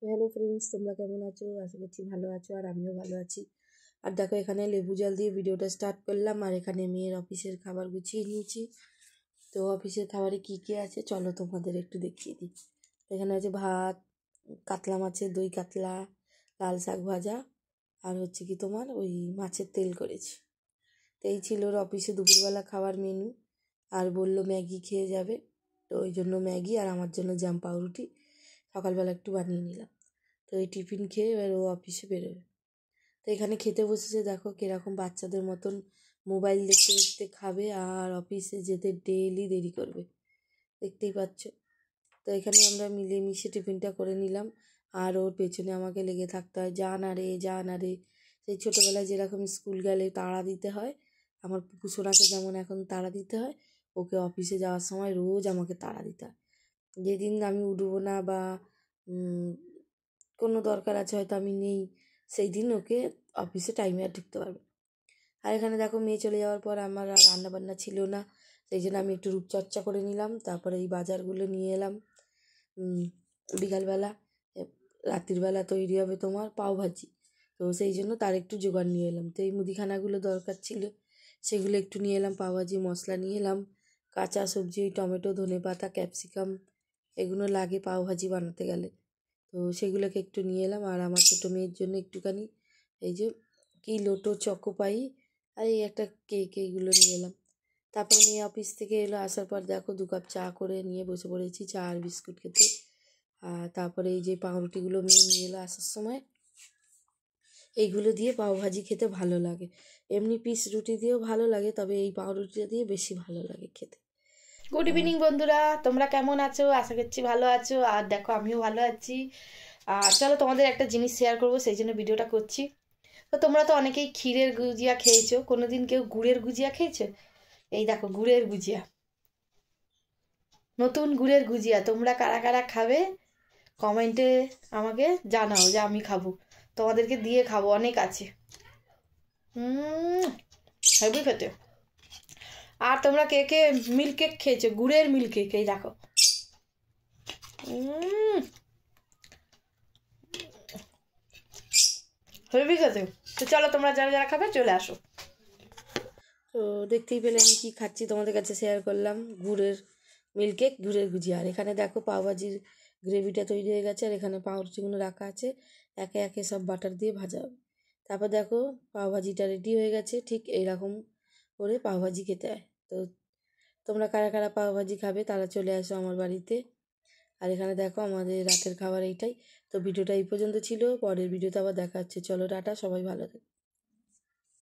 তো hello friends, তোমরা কেমন আছো? আশা করছি ভালো আছো, আর আমিও ভালো আছি। আর দেখো, এখানে লেবু জল দিয়ে ভিডিওটা স্টার্ট করলাম, আর এখানে মেয়ের অফিসের খাবার গুছিয়ে নিয়েছি। তো অফিসের খাবারে কী কী আছে চলো তোমাদের একটু দেখিয়ে দিই। এখানে আছে ভাত, কাতলা মাছের দই কাতলা, লাল শাক ভাজা, আর হচ্ছে কি তোমার ওই মাছের তেল করেছি। তো এই ছিল ওর অফিসে দুপুরবেলা খাওয়ার মেনু। আর বলল ম্যাগি খেয়ে যাবে, তো ওই জন্য ম্যাগি আর আমার জন্য জ্যাম পাউরুটি সকালবেলা একটু বানিয়ে নিলাম। তো এই টিফিন খেয়ে এবার ও অফিসে বেরোবে। তো এখানে খেতে বসেছে, দেখো কীরকম বাচ্চাদের মতন মোবাইল দেখতে দেখতে খাবে, আর অফিসে যেতে ডেইলি দেরি করবে, দেখতেই পাচ্ছ। তো এখানে আমরা মিলেমিশে টিফিনটা করে নিলাম, আর ওর পেছনে আমাকে লেগে থাকতে হয়, যা না রে যা না রে। সেই ছোটোবেলায় যেরকম স্কুল গেলে তাড়া দিতে হয়, আমার পুকুসোনাকে যেমন এখন তাড়া দিতে হয়, ওকে অফিসে যাওয়ার সময় রোজ আমাকে তাড়া দিতে হয়। যেদিন আমি উঠবো না বা কোনো দরকার আছে, হয়তো আমি নেই, সেই দিন ওকে অফিসে টাইমে আর ঢুকতে পারবে। আর এখানে দেখো মেয়ে চলে যাওয়ার পর আমার আর রান্নাবান্না ছিল না, সেই জন্য আমি একটু রূপচর্চা করে নিলাম। তারপরে এই বাজারগুলো নিয়ে এলাম। বিকালবেলা রাত্রিবেলা তৈরি হবে তোমার পাওভাজি, তো সেই জন্য তার একটু জোগাড় নিয়ে এলাম। তো এই মুদিখানাগুলো দরকার ছিল, সেগুলো একটু নিয়ে এলাম। পাওভাজি মশলা নিয়ে এলাম, কাঁচা সবজি ওই টমেটো ধনেপাতা ক্যাপসিকাম এগুলো লাগে পাওভাজি বানাতে গেলে, তো সেগুলোকে একটু নিয়ে এলাম। আর আমার ছোটো মেয়ের জন্য একটুখানি এই যে কি লোটো চকোপাই আর এই একটা কেক, এইগুলো নিয়ে এলাম। তারপর মেয়ে অফিস থেকে এলো, আসার পর দেখো 2 কাপ চা করে নিয়ে বসে পড়েছি, চা আর বিস্কুট খেতে। আর তারপরে এই যে পাউরুটিগুলো মেয়ে নিয়ে এলো আসার সময়, এইগুলো দিয়ে পাওভাজি খেতে ভালো লাগে। এমনি পিস রুটি দিয়েও ভালো লাগে, তবে এই পাউরুটিটা দিয়ে বেশি ভালো লাগে খেতে। গুড ইভিনিং বন্ধুরা, তোমরা কেমন আছো? আশা করছি ভালো আছো। আর দেখো আমিও ভালো আছি। আর চলো তোমাদের একটা জিনিস শেয়ার করবো, সেই জন্য ভিডিওটা করছি। তো তোমরা তো অনেকেই ক্ষীরের গুজিয়া খেয়েছো, কোনোদিন কেউ গুড়ের গুজিয়া খেয়েছো? এই দেখো গুড়ের গুজিয়া, নতুন গুড়ের গুজিয়া। তোমরা কারা কারা খাবে কমেন্টে আমাকে জানাও, যে আমি খাবো, তোমাদেরকে দিয়ে খাবো। অনেক আছে, হেবি খেতে। আর তোমরা কে কে মিল্ক কেক খেয়েছো? গুড়ের মিল্ক কেক, এই দেখো। হেবি খেতে। তো চলো তোমরা যারা যারা খাবে চলে আসো। তো দেখতেই পেলে আমি কী খাচ্ছি, তোমাদের কাছে শেয়ার করলাম গুড়ের মিল্ক কেক, গুড়ের গুজিয়া। আর এখানে দেখো পাওভাজির গ্রেভিটা তৈরি হয়ে গেছে, আর এখানে পাউরুটিগুলো রাখা আছে, একে একে সব বাটার দিয়ে ভাজা হবে। তারপর দেখো পাওভাজিটা রেডি হয়ে গেছে, ঠিক এইরকম করে পাওভাজি খেতে হয়। তো তোমরা কারা কারা পাওভাজি খাবে তারা চলে আসো আমার বাড়িতে। আর এখানে দেখো আমাদের রাতের খাবার এইটাই। তো ভিডিওটা এই পর্যন্ত ছিল, পরের ভিডিওতে আবার দেখা হচ্ছে। চলো টাটা, সবাই ভালো থেকো।